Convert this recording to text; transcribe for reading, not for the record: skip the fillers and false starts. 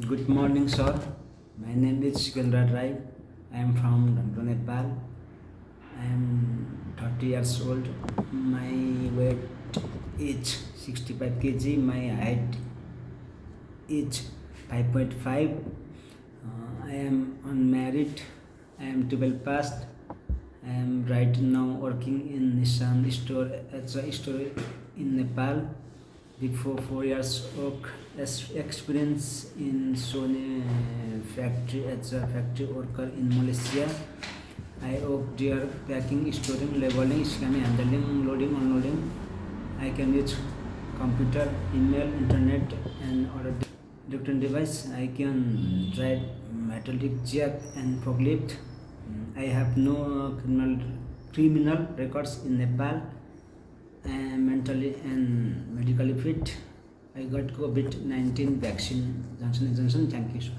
Good morning, sir. My name is Sikandar Rai. I am from Dangro, Nepal. I am 30 years old. My weight is 65 kg. My height is 5.5. I am unmarried. I am 12 past. I am right now working in Nissan store as a store in Nepal. Before 4 years of experience in Sony factory as a factory worker in Malaysia. I work there packing, storing, labeling, scanning, handling, loading, unloading. I can use computer, email, internet, and other electronic device. I can drive metallic jack and forklift. I have no criminal records in Nepal. I am mentally and medically fit. I got COVID-19 vaccine. Johnson & Johnson. Thank you, sir.